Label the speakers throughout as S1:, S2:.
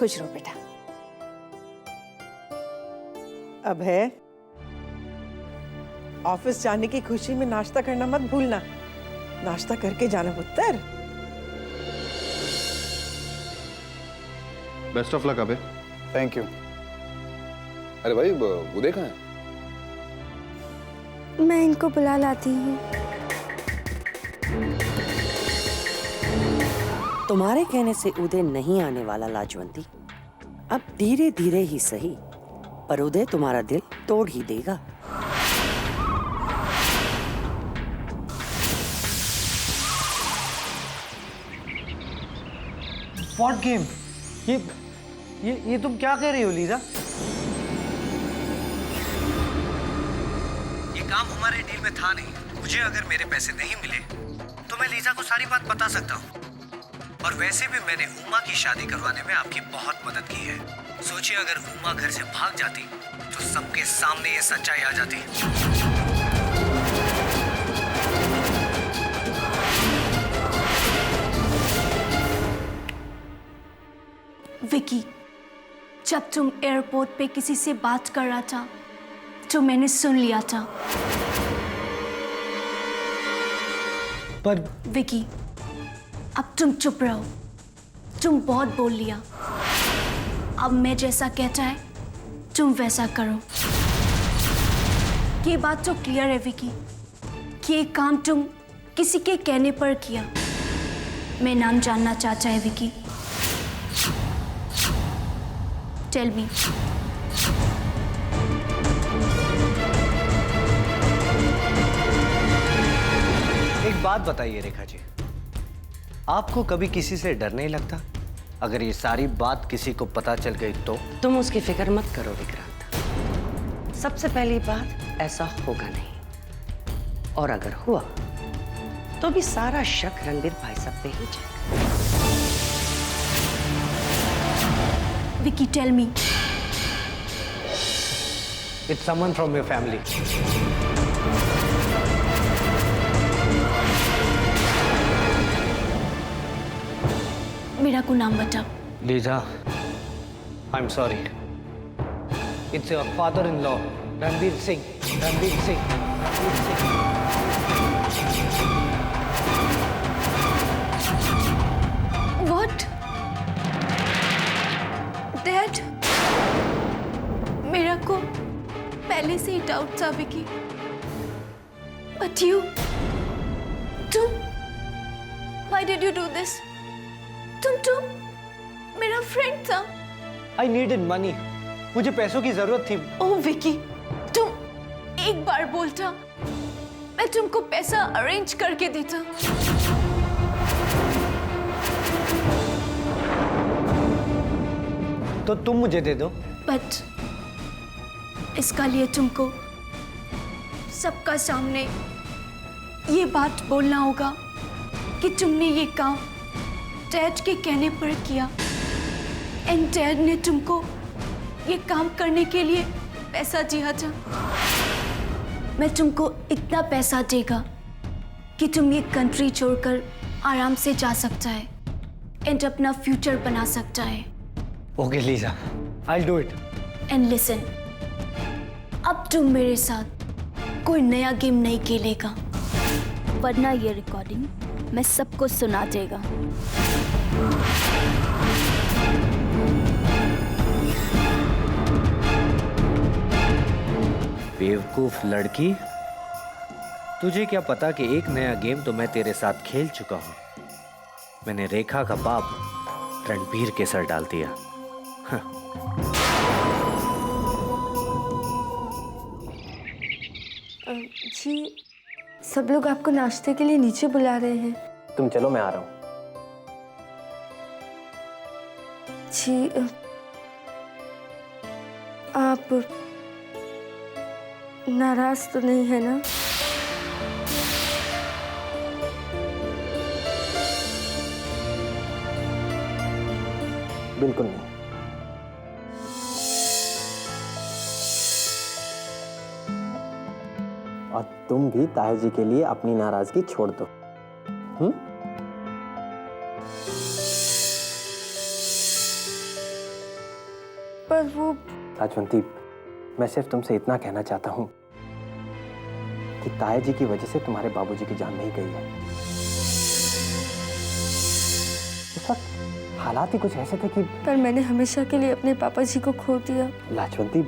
S1: खुश रहो बेटा।
S2: अब है ऑफिस जाने की खुशी में नाश्ता करना मत भूलना। नाश्ता करके जाना पुत्र।
S3: बेस्ट ऑफ लक अबे।
S4: Thank you. अरे भाई उदय कहाँ है?
S5: मैं इनको बुला लाती हूँ।
S6: तुम्हारे कहने से उदय नहीं आने वाला लाजवंती। अब धीरे धीरे ही सही, पर उदय तुम्हारा दिल तोड़ ही देगा।
S7: What game? ये तुम क्या कह रही हो लीजा?
S8: ये काम हमारे डील में था नहीं। मुझे अगर मेरे पैसे नहीं मिले तो मैं लीजा को सारी बात बता सकता हूँ। और वैसे भी मैंने उमा की शादी करवाने में आपकी बहुत मदद की है। सोचिए अगर उमा घर से भाग जाती तो सबके सामने ये सच्चाई आ जाती।
S5: विकी, जब तुम एयरपोर्ट पे किसी से बात कर रहा था तो मैंने सुन लिया था।
S7: पर
S5: विकी, अब तुम चुप रहो। तुम बहुत बोल लिया। अब मैं जैसा कहता है तुम वैसा करो। ये बात तो क्लियर है विकी कि ये काम तुम किसी के कहने पर किया। मैं नाम जानना चाहता है विकी। टेल मी।
S8: एक बात बताइए रेखा जी, आपको कभी किसी से डर नहीं लगता? अगर ये सारी बात किसी को पता चल गई तो?
S6: तुम उसकी फिक्र मत करो विक्रांत। सबसे पहली बात, ऐसा होगा नहीं, और अगर हुआ तो भी सारा शक रणबीर भाई साहब पे ही जाएगा।
S5: Vicky, tell me.
S8: It's someone from your family.
S5: मेरा को नाम बता।
S8: Lisa, I'm sorry. It's your father-in-law, Ranveer Singh. Ranveer Singh. Ranveer Singh.
S5: What? Dad? मेरा को पहले से ही डाउट था विकी। But you? तुम? Why did you do this? तुम मेरा फ्रेंड था।
S8: I needed money. मुझे पैसों की जरूरत थी।
S5: ओह विकी, तुम एक बार बोलता मैं तुमको पैसा अरेंज करके देता।
S8: तो तुम मुझे दे दो।
S5: बट इसका लिए तुमको सबका सामने ये बात बोलना होगा कि तुमने ये काम डैड के कहने पर किया। एंड डैड ने तुमको ये काम करने के लिए पैसा दिया था। मैं तुमको इतना पैसा देगा कि तुम ये कंट्री छोड़कर आराम से जा सकता है एंड अपना फ्यूचर बना सकता है।
S8: Okay Lisa, I'll do it.
S5: And listen, अब तुम मेरे साथ कोई नया गेम नहीं खेलेगा, वरना ये रिकॉर्डिंग मैं सबको सुना देगा।
S8: बेवकूफ लड़की, तुझे क्या पता कि एक नया गेम तो मैं तेरे साथ खेल चुका हूं। मैंने रेखा का बाप रणबीर के सर डाल दिया।
S5: जी, सब लोग आपको नाश्ते के लिए नीचे बुला रहे हैं।
S9: तुम चलो, मैं आ रहा हूँ।
S5: जी, आप नाराज तो नहीं है ना?
S9: बिल्कुल नहीं। और तुम भी ताया जी के लिए अपनी नाराजगी छोड़ दो।
S1: पर वो
S9: लाजवंती, मैं सिर्फ तुमसे इतना कहना चाहता हूँ कि ताया जी की वजह से तुम्हारे बाबूजी की जान नहीं गई है। उस वक्त हालात ही कुछ ऐसे थे कि
S1: पर मैंने हमेशा के लिए अपने पापा जी को खो दिया।
S9: Lajwanti,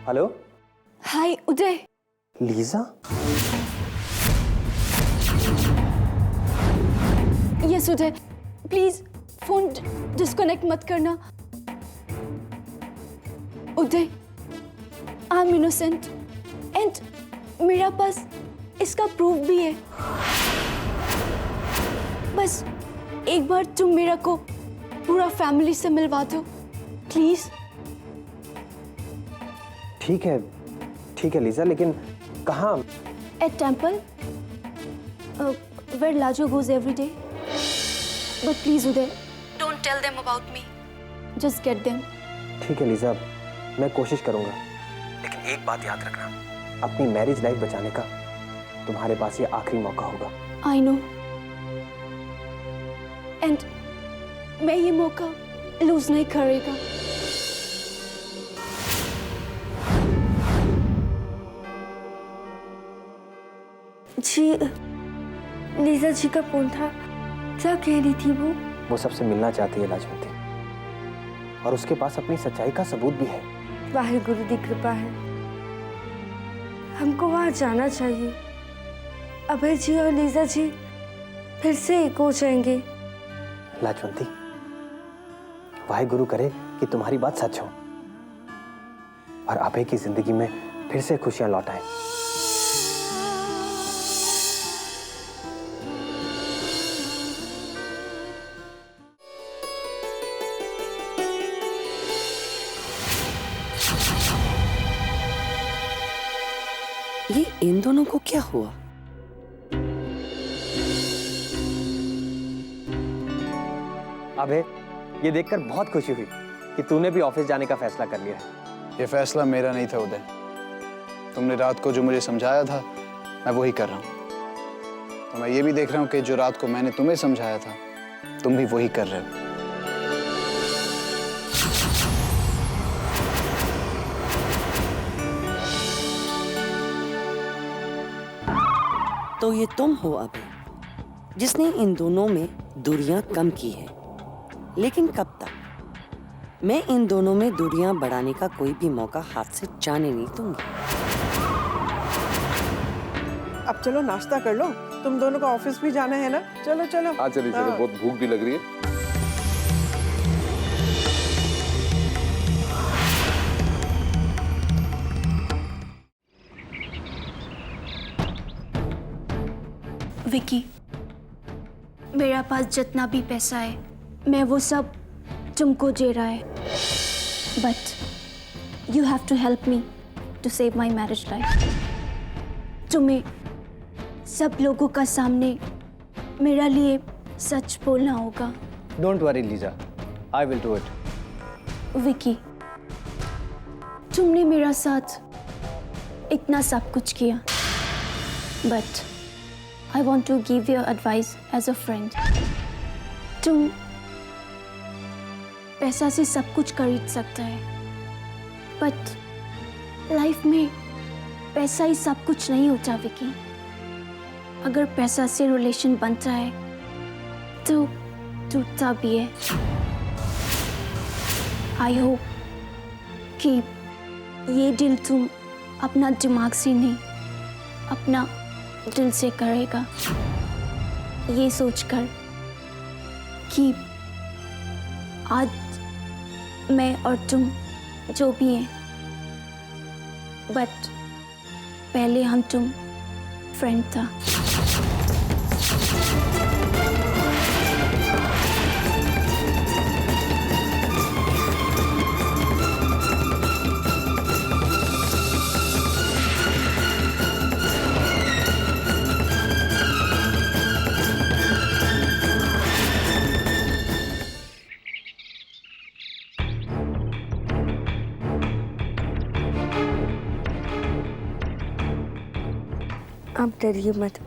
S9: hello.
S1: Hi Uday.
S9: Lisa,
S1: yes Uday, please phone disconnect मत करना। Uday, I am innocent and मेरा पास इसका प्रूफ भी है। बस एक बार तुम मेरा को पूरा फैमिली से मिलवा दो प्लीज।
S9: ठीक है लीजा, लेकिन कहाँ?
S1: At temple, where Lajo goes every day. But please Uday, don't tell them about me. Just get them.
S9: ठीक है लीजा, मैं कोशिश करूंगा, लेकिन एक बात याद रखना, अपनी मैरिज लाइफ बचाने का तुम्हारे पास ये आखिरी मौका होगा।
S1: I know. And मैं ये मौका लूज नहीं करेगा। जी, लीजा जी का फोन था, क्या कह रही थी वो
S9: सबसे मिलना चाहती है लाजवंती, और उसके पास अपनी सच्चाई का सबूत भी है।
S1: वाहिगुरु की कृपा है, हमको वहाँ जाना चाहिए। अभय जी और लीजा जी फिर से एक हो जाएंगे।
S9: लाजवंती, वाहिगुरु करे कि तुम्हारी बात सच हो और अभय की जिंदगी में फिर से खुशियां लौट आए।
S6: ये इन दोनों को क्या हुआ?
S9: अबे, ये देखकर बहुत खुशी हुई कि तूने भी ऑफिस जाने का फैसला कर लिया है।
S4: ये फैसला मेरा नहीं था उदय, तुमने रात को जो मुझे समझाया था मैं वही कर रहा हूँ। तो मैं ये भी देख रहा हूँ कि जो रात को मैंने तुम्हें समझाया था तुम भी वही कर रहे हो।
S6: तो ये तुम हो अभी जिसने इन दोनों में दूरियां कम की है, लेकिन कब तक? मैं इन दोनों में दूरियां बढ़ाने का कोई भी मौका हाथ से जाने नहीं दूंगी।
S2: अब चलो नाश्ता कर लो, तुम दोनों का ऑफिस भी जाना है ना। चलो चलो।
S4: हाँ चलिए चलो, बहुत भूख भी लग रही है।
S5: विकी, मेरा पास जितना भी पैसा है मैं वो सब तुमको दे रहा है, but you have to help me to save my marriage life. तुम्हें सब लोगों का सामने मेरा लिए सच बोलना होगा।
S7: Don't worry Lisa, I will do it.
S5: Vicky, तुमने मेरा साथ इतना सब कुछ किया, but I want to give you advice as a friend. तुम पैसा से सब कुछ खरीद सकता है, बट लाइफ में पैसा ही सब कुछ नहीं होता विकी। अगर पैसा से रिलेशन बनता है तो टूटता भी है। आई होप कि ये दिल तुम अपना दिमाग से नहीं, अपना दिल से करेगा, ये सोचकर कि आज मैं और तुम जो भी हैं, बट पहले हम तुम फ्रेंड था।
S1: आप डरिए मत,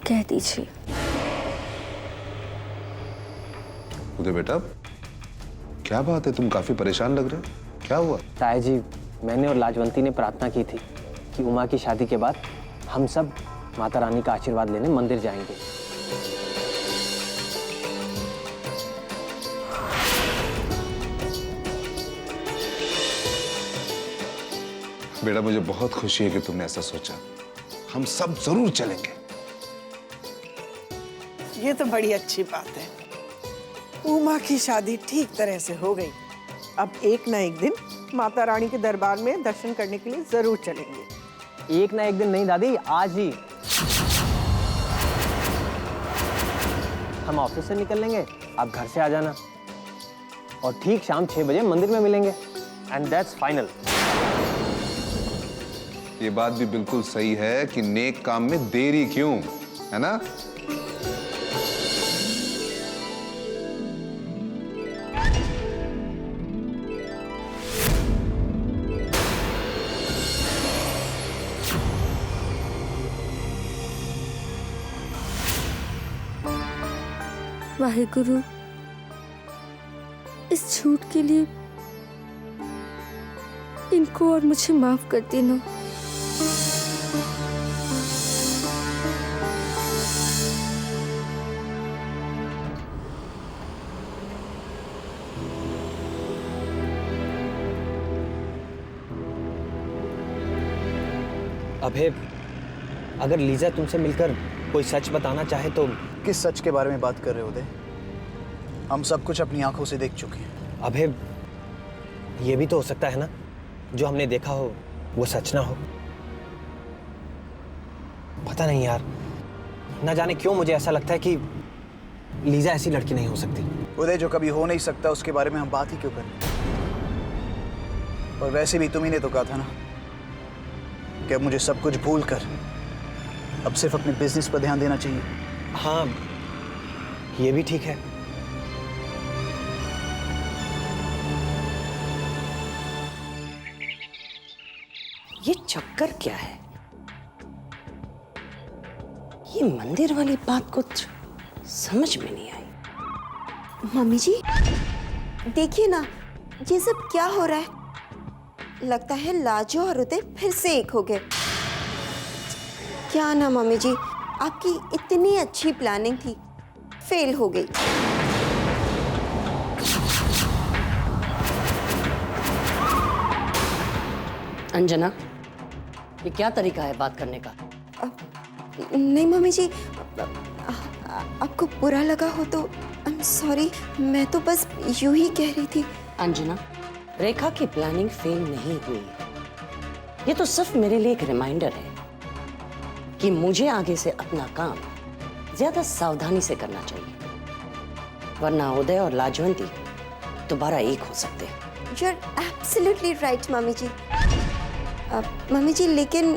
S1: कह दीजिए।
S3: उदय बेटा, क्या बात है, तुम काफी परेशान लग रहे हो, क्या हुआ?
S9: ताया जी, मैंने और लाजवंती ने प्रार्थना की थी कि उमा की शादी के बाद हम सब माता रानी का आशीर्वाद लेने मंदिर जाएंगे।
S3: बेटा, मुझे बहुत खुशी है कि तुमने ऐसा सोचा। हम सब जरूर चलेंगे।
S2: ये तो बड़ी अच्छी बात है। उमा की शादी ठीक तरह से हो गई। अब एक ना एक दिन माता रानी के दरबार में दर्शन करने के लिए जरूर चलेंगे।
S9: एक ना एक दिन नहीं दादी, आज ही। हम ऑफिस से निकल लेंगे, आप घर से आ जाना और ठीक शाम 6 बजे मंदिर में मिलेंगे। And that's final.
S3: ये बात भी बिल्कुल सही है कि नेक काम में देरी क्यों, है ना?
S1: वाहेगुरु, इस झूठ के लिए इनको और मुझे माफ कर देना।
S9: अभय, अगर लीजा तुमसे मिलकर कोई सच बताना चाहे तो।
S4: किस सच के बारे में बात कर रहे हो उदय? हम सब कुछ अपनी आंखों से देख चुके हैं।
S9: अभय, ये भी तो हो सकता है ना, जो हमने देखा हो वो सच ना हो। पता नहीं यार, ना जाने क्यों मुझे ऐसा लगता है कि लीजा ऐसी लड़की नहीं हो सकती।
S4: उदय, जो कभी हो नहीं सकता उसके बारे में हम बात ही क्यों करें? और वैसे भी तुम ही ने तो कहा था ना कि अब मुझे सब कुछ भूल कर अब सिर्फ अपने बिजनेस पर ध्यान देना चाहिए।
S9: हाँ, ये भी ठीक है।
S6: ये चक्कर क्या है? ये मंदिर वाली बात कुछ समझ में नहीं आई।
S10: मम्मी जी, देखिए ना, ये सब क्या हो रहा है? लगता है लाजो और उदय फिर से एक हो गए। क्या ना मम्मी जी, आपकी इतनी अच्छी प्लानिंग थी, फेल हो गई।
S6: अंजना, ये क्या तरीका है बात करने का?
S10: नहीं मम्मी जी, आपको बुरा लगा हो तो आई एम सॉरी। मैं तो बस यूं ही कह रही थी।
S6: अंजना, रेखा की प्लानिंग फेल नहीं हुई है। ये तो सिर्फ मेरे लिए एक रिमाइंडर है कि मुझे आगे से अपना काम ज्यादा सावधानी से करना चाहिए, वरना उदय और लाजवंती दोबारा एक हो सकते हैं।
S10: You are absolutely right mummy ji. Mummy ji, लेकिन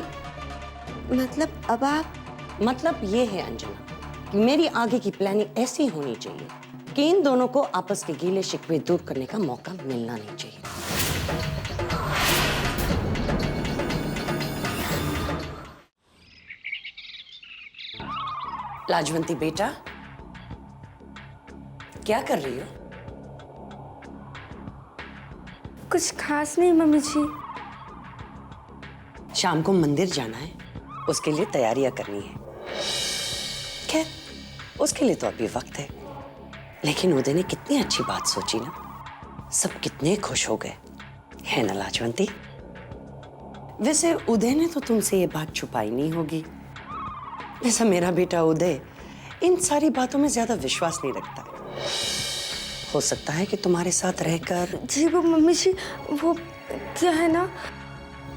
S10: मतलब अब आप।
S6: मतलब ये है अंजना कि मेरी आगे की प्लानिंग ऐसी होनी चाहिए कि इन दोनों को आपस के गीले शिकवे दूर करने का मौका मिलना नहीं चाहिए। लाजवंती बेटा, क्या कर रही हो?
S1: कुछ खास नहीं मम्मी जी।
S6: शाम को मंदिर जाना है, उसके लिए तैयारियां करनी है। खैर, उसके लिए तो अभी वक्त है। लेकिन उदय ने कितनी अच्छी बात सोची ना, सब कितने खुश हो गए, है ना लाजवंती? वैसे उदय ने तो तुमसे ये बात छुपाई नहीं होगी। वैसा मेरा बेटा उदय इन सारी बातों में ज्यादा विश्वास नहीं रखता। हो सकता है कि तुम्हारे साथ रहकर।
S1: जी वो मम्मी जी, वो क्या है ना,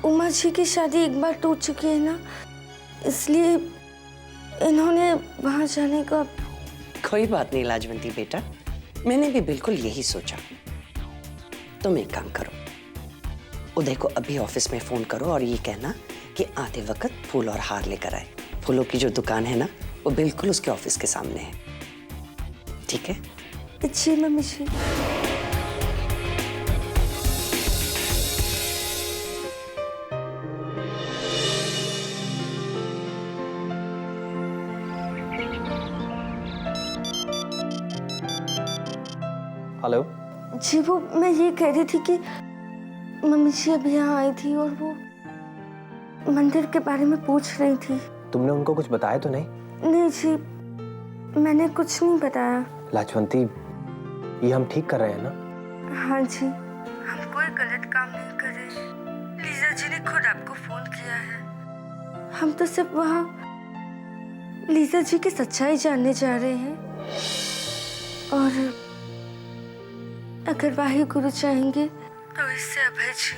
S1: उमा जी की शादी एक बार टूट चुकी है ना, इसलिए इन्होंने वहां जाने का।
S6: कोई बात नहीं लाजवंती बेटा, मैंने भी बिल्कुल यही सोचा। तुम एक काम करो, उदय को अभी ऑफिस में फोन करो और ये कहना कि आते वक्त फूल और हार लेकर आए। फूलों की जो दुकान है ना, वो बिल्कुल उसके ऑफिस के सामने है। ठीक है?
S1: जी मम्मी जी।
S9: हेलो।
S1: जी वो मैं ये कह रही थी कि मम्मी जी अभी यहाँ आई थी और वो मंदिर के बारे में पूछ रही थी।
S9: तुमने उनको कुछ बताया तो नहीं?
S1: नहीं जी, मैंने कुछ नहीं बताया।
S9: लाजवंती, ये हम ठीक कर रहे हैं ना?
S1: हाँ जी, हम कोई गलत काम नहीं कर रहे। लीजा जी ने खुद आपको फोन किया है। हम तो सिर्फ वहाँ लीजा जी की सच्चाई जानने जा रहे हैं, और अगर वाहे गुरु चाहेंगे तो इससे अभय जी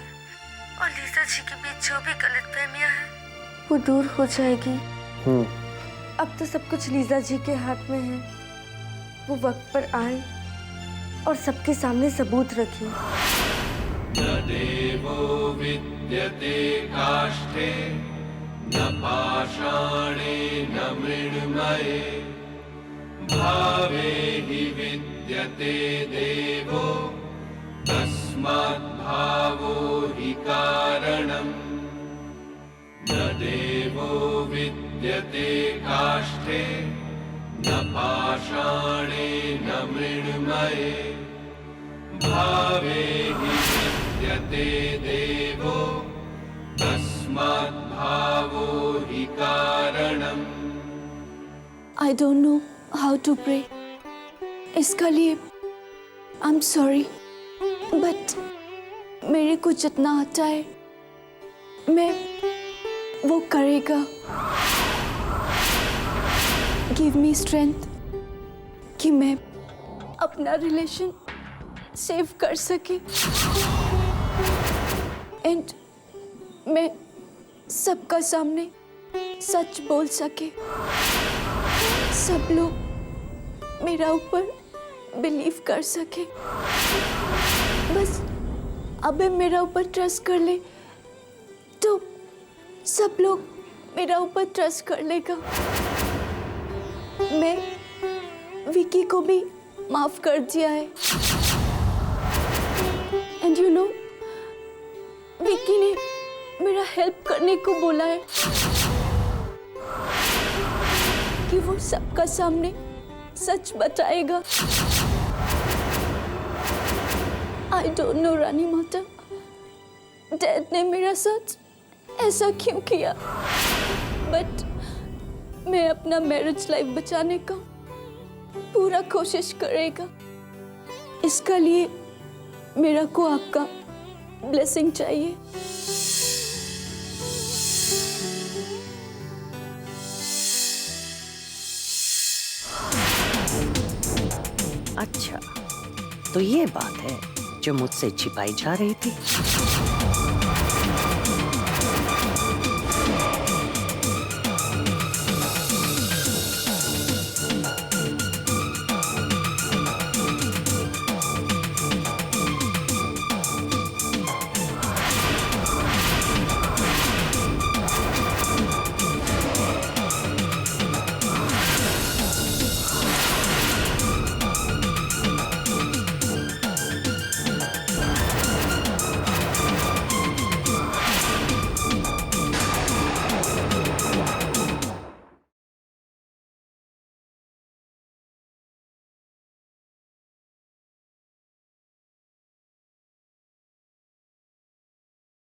S1: और लीजा जी के बीच जो भी गलतफहमियां हैं वो दूर हो जाएगी। अब तो सब कुछ लीजा जी के हाथ में है। वो वक्त पर आए और सबके सामने सबूत रखें।
S11: न देवो विद्यते काष्ठे न पाषाणे न मृण्मये भावे हि विद्यते देवो तस्मात् भावो हि कारणम्। न देवो विद्यते काष्ठे न पाषाणे न मृण्मये भावे हि विद्यते देवो तस्मात् भावो हि कारणम्।
S5: I don't know how to pray. इसका लिए I'm sorry, but मेरे को जितना आता है मैं वो करेगा। Give me strength कि मैं अपना रिलेशन सेव कर सके, एंड मैं सबका सामने सच बोल सके। सब लोग मेरा ऊपर बिलीव कर सके। बस अबे मेरा ऊपर ट्रस्ट कर ले तो सब लोग मेरा ऊपर ट्रस्ट कर लेगा। मैं विकी को भी माफ कर दिया है, एंड यू नो विकी ने मेरा हेल्प करने को बोला है कि वो सबका सामने सच बताएगा। आई डोंट नो रानी माता, डैड ने मेरा साथ ऐसा क्यों किया, बट मैं अपना मैरिज लाइफ बचाने का पूरा कोशिश करेगा। इसका लिए मेरा को आपका ब्लेसिंग चाहिए।
S6: अच्छा, तो ये बात है जो मुझसे छिपाई जा रही थी।